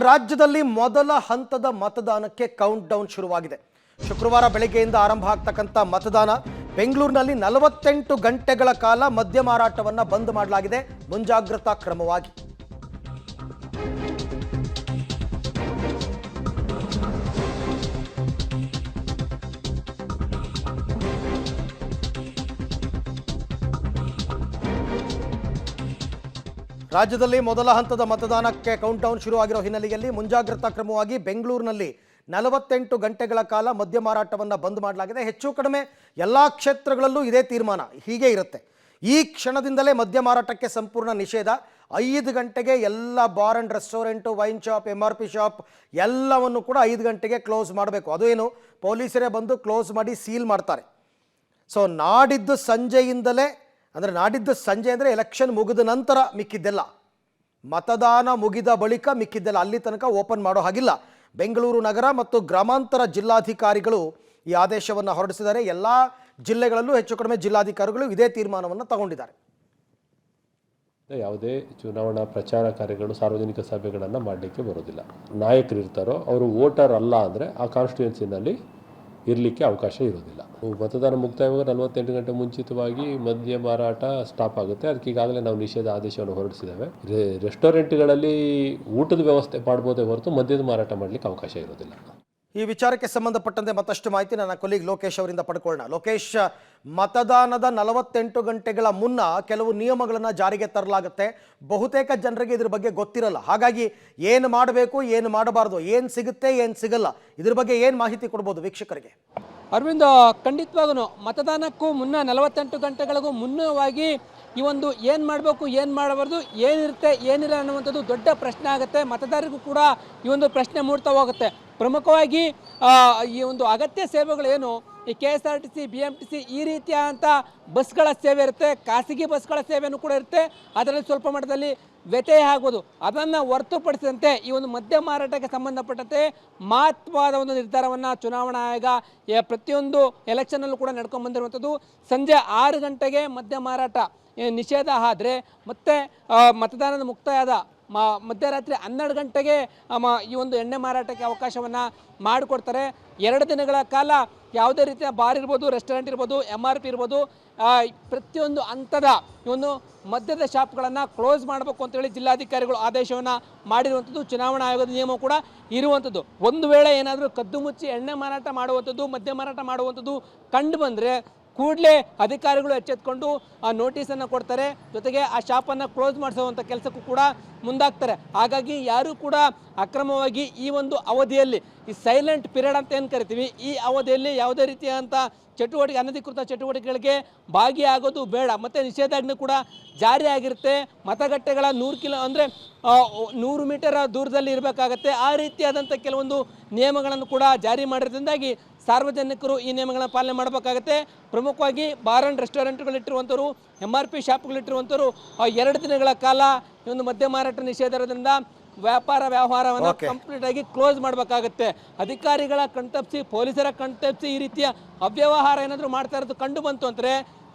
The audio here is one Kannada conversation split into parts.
ರಾಜ್ಯದಲ್ಲಿ ಮೊದಲ ಹಂತದ ಮತದಾನಕ್ಕೆ ಕೌಂಟ್ ಡೌನ್ ಶುರುವಾಗಿದೆ. ಶುಕ್ರವಾರ ಬೆಳಗ್ಗೆಯಿಂದ ಆರಂಭ ಆಗ್ತಕ್ಕಂಥ ಮತದಾನ ಬೆಂಗಳೂರಿನಲ್ಲಿ 48 ಗಂಟೆಗಳ ಕಾಲ ಮದ್ಯ ಮಾರಾಟವನ್ನು ಬಂದ್ ಮಾಡಲಾಗಿದೆ ಮುಂಜಾಗ್ರತಾ ಕ್ರಮವಾಗಿ. ರಾಜ್ಯದಲ್ಲಿ ಮೊದಲ ಹಂತದ ಮತದಾನಕ್ಕೆ ಕೌಂಟ್ ಡೌನ್ ಶುರುವಾಗಿರೋ ಹಿನ್ನೆಲೆಯಲ್ಲಿ ಮುಂಜಾಗ್ರತಾ ಕ್ರಮವಾಗಿ ಬೆಂಗಳೂರಿನಲ್ಲಿ 48 ಗಂಟೆಗಳ ಕಾಲ ಮದ್ಯ ಮಾರಾಟವನ್ನು ಬಂದ್ ಮಾಡಲಾಗಿದೆ. ಹೆಚ್ಚು ಕಡಿಮೆ ಎಲ್ಲ ಕ್ಷೇತ್ರಗಳಲ್ಲೂ ಇದೇ ತೀರ್ಮಾನ ಹೀಗೆ ಇರುತ್ತೆ. ಈ ಕ್ಷಣದಿಂದಲೇ ಮದ್ಯ ಮಾರಾಟಕ್ಕೆ ಸಂಪೂರ್ಣ ನಿಷೇಧ. 5 ಗಂಟೆಗೆ ಎಲ್ಲ bar and restaurant, wine shop, MRP shop ಎಲ್ಲವನ್ನು ಕೂಡ 5 ಗಂಟೆಗೆ ಕ್ಲೋಸ್ ಮಾಡಬೇಕು. ಅದು ಏನು, ಪೊಲೀಸರೇ ಬಂದು ಕ್ಲೋಸ್ ಮಾಡಿ ಸೀಲ್ ಮಾಡ್ತಾರೆ. ಸೊ ನಾಡಿದ್ದು ಸಂಜೆಯಿಂದಲೇ ನಾಡಿದ್ದು ಸಂಜೆ ಅಂದರೆ ಎಲೆಕ್ಷನ್ ಮುಗಿದ ನಂತರ ಮಿಕ್ಕಿದ್ದೆಲ್ಲ, ಮತದಾನ ಮುಗಿದ ಬಳಿಕ ಮಿಕ್ಕಿದ್ದೆಲ್ಲ ಅಲ್ಲಿ ತನಕ ಓಪನ್ ಮಾಡೋ ಹಾಗಿಲ್ಲ. ಬೆಂಗಳೂರು ನಗರ ಮತ್ತು ಗ್ರಾಮಾಂತರ ಜಿಲ್ಲಾಧಿಕಾರಿಗಳು ಈ ಆದೇಶವನ್ನು ಹೊರಡಿಸಿದ್ದಾರೆ. ಎಲ್ಲ ಜಿಲ್ಲೆಗಳಲ್ಲೂ ಹೆಚ್ಚು ಕಡಿಮೆ ಜಿಲ್ಲಾಧಿಕಾರಿಗಳು ಇದೇ ತೀರ್ಮಾನವನ್ನು ತಗೊಂಡಿದ್ದಾರೆ. ಯಾವುದೇ ಚುನಾವಣಾ ಪ್ರಚಾರ ಕಾರ್ಯಗಳು, ಸಾರ್ವಜನಿಕ ಸಭೆಗಳನ್ನು ಮಾಡಲಿಕ್ಕೆ ಬರೋದಿಲ್ಲ. ನಾಯಕರು ಇರ್ತಾರೋ ಅವರು ವೋಟರ್ ಅಲ್ಲ ಅಂದರೆ ಆ ಕಾನ್ಸ್ಟಿಟ್ಯೂನ್ಸಿನಲ್ಲಿ ಇರಲಿಕ್ಕೆ ಅವಕಾಶ ಇರೋದಿಲ್ಲ. ಮತದಾನ ಮುಕ್ತಾಯವಾಗ 48 ಗಂಟೆ ಮುಂಚಿತವಾಗಿ ಮದ್ಯ ಮಾರಾಟ ಸ್ಟಾಪ್ ಆಗುತ್ತೆ. ಅದಕ್ಕೆ ಈಗಾಗಲೇ ನಾವು ನಿಷೇಧ ಆದೇಶವನ್ನು ಹೊರಡಿಸಿದ್ದೇವೆ. ರೆಸ್ಟೋರೆಂಟ್ಗಳಲ್ಲಿ ಊಟದ ವ್ಯವಸ್ಥೆ ಮಾಡ್ಬೋದೇ ಹೊರತು ಮದ್ಯದ ಮಾರಾಟ ಮಾಡಲಿಕ್ಕೆ ಅವಕಾಶ ಇರೋದಿಲ್ಲ. ಈ ವಿಚಾರಕ್ಕೆ ಸಂಬಂಧಪಟ್ಟಂತೆ ಮತ್ತಷ್ಟು ಮಾಹಿತಿ ನನ್ನ ಕೊಲೀಗ್ ಲೋಕೇಶ್ ಅವರಿಂದ ಪಡ್ಕೊಳ್ಳೋಣ. ಲೋಕೇಶ್, ಮತದಾನದ 48 ಗಂಟೆಗಳ ಮುನ್ನ ಕೆಲವು ನಿಯಮಗಳನ್ನು ಜಾರಿಗೆ ತರಲಾಗುತ್ತೆ. ಬಹುತೇಕ ಜನರಿಗೆ ಇದ್ರ ಬಗ್ಗೆ ಗೊತ್ತಿರಲ್ಲ. ಹಾಗಾಗಿ ಏನು ಮಾಡಬೇಕು, ಏನು ಮಾಡಬಾರ್ದು, ಏನು ಸಿಗುತ್ತೆ, ಏನು ಸಿಗಲ್ಲ, ಇದ್ರ ಬಗ್ಗೆ ಏನು ಮಾಹಿತಿ ಕೊಡ್ಬೋದು ವೀಕ್ಷಕರಿಗೆ? ಅರವಿಂದ್, ಖಂಡಿತವಾಗೂ ಮತದಾನಕ್ಕೂ ಮುನ್ನ 48 ಗಂಟೆಗಳಿಗೂ ಮುನ್ನವಾಗಿ ಈ ಒಂದು ಏನು ಮಾಡಬೇಕು, ಏನು ಮಾಡಬಾರ್ದು, ಏನಿರುತ್ತೆ ಏನಿಲ್ಲ ಅನ್ನುವಂಥದ್ದು ದೊಡ್ಡ ಪ್ರಶ್ನೆ ಆಗುತ್ತೆ. ಮತದಾರರಿಗೂ ಕೂಡ ಈ ಒಂದು ಪ್ರಶ್ನೆ ಮೂಡ್ತಾ ಹೋಗುತ್ತೆ. ಪ್ರಮುಖವಾಗಿ ಈ ಒಂದು ಅಗತ್ಯ ಸೇವೆಗಳೇನು, ಈ KSRTC, BMTC ಈ ರೀತಿಯಾದಂಥ ಬಸ್ಗಳ ಸೇವೆ ಇರುತ್ತೆ. ಖಾಸಗಿ ಬಸ್ಗಳ ಸೇವೆಯೂ ಕೂಡ ಇರುತ್ತೆ. ಅದರಲ್ಲಿ ಸ್ವಲ್ಪ ಮಟ್ಟದಲ್ಲಿ ವ್ಯತ್ಯಯ ಆಗ್ಬೋದು. ಅದನ್ನು ಹೊರತುಪಡಿಸಿದಂತೆ ಈ ಒಂದು ಮದ್ಯ ಮಾರಾಟಕ್ಕೆ ಸಂಬಂಧಪಟ್ಟಂತೆ ಮಹತ್ವದ ಒಂದು ನಿರ್ಧಾರವನ್ನು ಚುನಾವಣಾ ಆಯೋಗ ಪ್ರತಿಯೊಂದು ಎಲೆಕ್ಷನಲ್ಲೂ ಕೂಡ ನಡ್ಕೊಂಡು ಬಂದಿರುವಂಥದ್ದು. ಸಂಜೆ 6 ಗಂಟೆಗೆ ಮದ್ಯ ಮಾರಾಟ ನಿಷೇಧ ಆದರೆ ಮತ್ತೆ ಮತದಾನದ ಮುಕ್ತಾಯದ ಮಧ್ಯರಾತ್ರಿ 12 ಗಂಟೆಗೆ ಈ ಒಂದು ಎಣ್ಣೆ ಮಾರಾಟಕ್ಕೆ ಅವಕಾಶವನ್ನು ಮಾಡಿಕೊಡ್ತಾರೆ. 2 ದಿನಗಳ ಕಾಲ ಯಾವುದೇ ರೀತಿಯ ಬಾರ್ ಇರ್ಬೋದು, ರೆಸ್ಟೋರೆಂಟ್ ಇರ್ಬೋದು, MRP ಇರ್ಬೋದು, ಪ್ರತಿಯೊಂದು ಹಂತದ ಈ ಒಂದು ಮದ್ಯದ ಶಾಪ್ಗಳನ್ನು ಕ್ಲೋಸ್ ಮಾಡಬೇಕು ಅಂತೇಳಿ ಜಿಲ್ಲಾಧಿಕಾರಿಗಳು ಆದೇಶವನ್ನು ಮಾಡಿರುವಂಥದ್ದು. ಚುನಾವಣಾ ಆಯೋಗದ ನಿಯಮ ಕೂಡ ಇರುವಂಥದ್ದು. ಒಂದು ವೇಳೆ ಏನಾದರೂ ಕದ್ದು ಮುಚ್ಚಿ ಎಣ್ಣೆ ಮಾರಾಟ ಮಾಡುವಂಥದ್ದು, ಮದ್ಯ ಮಾರಾಟ ಮಾಡುವಂಥದ್ದು ಕಂಡು ಬಂದರೆ ಕೂಡಲೇ ಅಧಿಕಾರಿಗಳು ಎಚ್ಚೆತ್ಕೊಂಡು ಆ ನೋಟಿಸನ್ನು ಕೊಡ್ತಾರೆ. ಜೊತೆಗೆ ಆ ಶಾಪನ್ನು ಕ್ಲೋಸ್ ಮಾಡಿಸುವಂಥ ಕೆಲಸಕ್ಕೂ ಕೂಡ ಮುಂದಾಗ್ತಾರೆ. ಹಾಗಾಗಿ ಯಾರೂ ಕೂಡ ಅಕ್ರಮವಾಗಿ ಈ ಒಂದು ಅವಧಿಯಲ್ಲಿ, ಈ ಸೈಲೆಂಟ್ ಪೀರಿಯಡ್ ಅಂತ ಏನು ಕರಿತೀವಿ, ಈ ಅವಧಿಯಲ್ಲಿ ಯಾವುದೇ ರೀತಿಯಾದಂಥ ಚಟುವಟಿಕೆ, ಅನಧಿಕೃತ ಚಟುವಟಿಕೆಗಳಿಗೆ ಭಾಗಿಯಾಗೋದು ಬೇಡ. ಮತ್ತು ನಿಷೇಧಾಜ್ಞೆ ಕೂಡ ಜಾರಿಯಾಗಿರುತ್ತೆ. ಮತಗಟ್ಟೆಗಳ 100 ಮೀಟರ್ ದೂರದಲ್ಲಿ ಇರಬೇಕಾಗತ್ತೆ. ಆ ರೀತಿಯಾದಂಥ ಕೆಲವೊಂದು ನಿಯಮಗಳನ್ನು ಕೂಡ ಜಾರಿ ಮಾಡಿರೋದ್ರಿಂದಾಗಿ ಸಾರ್ವಜನಿಕರು ಈ ನಿಯಮಗಳನ್ನು ಪಾಲನೆ ಮಾಡಬೇಕಾಗತ್ತೆ. ಪ್ರಮುಖವಾಗಿ ಬಾರ್ ಆ್ಯಂಡ್ ರೆಸ್ಟೋರೆಂಟ್ಗಳಿಟ್ಟಿರುವಂಥವ್ರು, MRP ಶಾಪ್ಗಳಿಟ್ಟಿರುವಂಥವ್ರು 2 ದಿನಗಳ ಕಾಲ ಈ ಒಂದು ಮದ್ಯ ಮಾರಾಟ ನಿಷೇಧ ಇರೋದ್ರಿಂದ ವ್ಯವಹಾರವನ್ನು ಕಂಪ್ಲೀಟ್ ಆಗಿ ಕ್ಲೋಸ್ ಮಾಡಬೇಕಾಗತ್ತೆ. ಅಧಿಕಾರಿಗಳ ಕಣ್ತಪ್ಪಿಸಿ, ಪೊಲೀಸರ ಕಣ್ತಪ್ಪಿಸಿ ಈ ರೀತಿಯ ಅವ್ಯವಹಾರ ಏನಾದರೂ ಮಾಡ್ತಾ ಇರೋದು ಕಂಡು ಬಂತು ಅಂದರೆ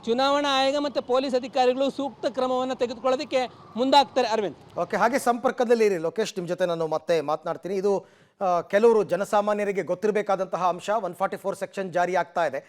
ಚುನಾವಣಾ ಆಯೋಗ ಮತ್ತು ಪೊಲೀಸ್ ಅಧಿಕಾರಿಗಳು ಸೂಕ್ತ ಕ್ರಮವನ್ನು ತೆಗೆದುಕೊಳ್ಳೋದಕ್ಕೆ ಮುಂದಾಗ್ತಾರೆ. ಅರವಿಂದ್, ಓಕೆ, ಹಾಗೆ ಸಂಪರ್ಕದಲ್ಲಿ ಇರಿ ಲೋಕೇಶ್. ನಿಮ್ಮ ಜೊತೆ ನಾನು ಮತ್ತೆ ಮಾತನಾಡ್ತೀನಿ. ಇದು ಕೆಲವರು ಜನಸಾಮಾನ್ಯರಿಗೆ ಗೊತ್ತಿರಬೇಕಾದಂತಹ ಅಂಶ. 144 ಸೆಕ್ಷನ್ ಜಾರಿ ಆಗ್ತಾ ಇದೆ.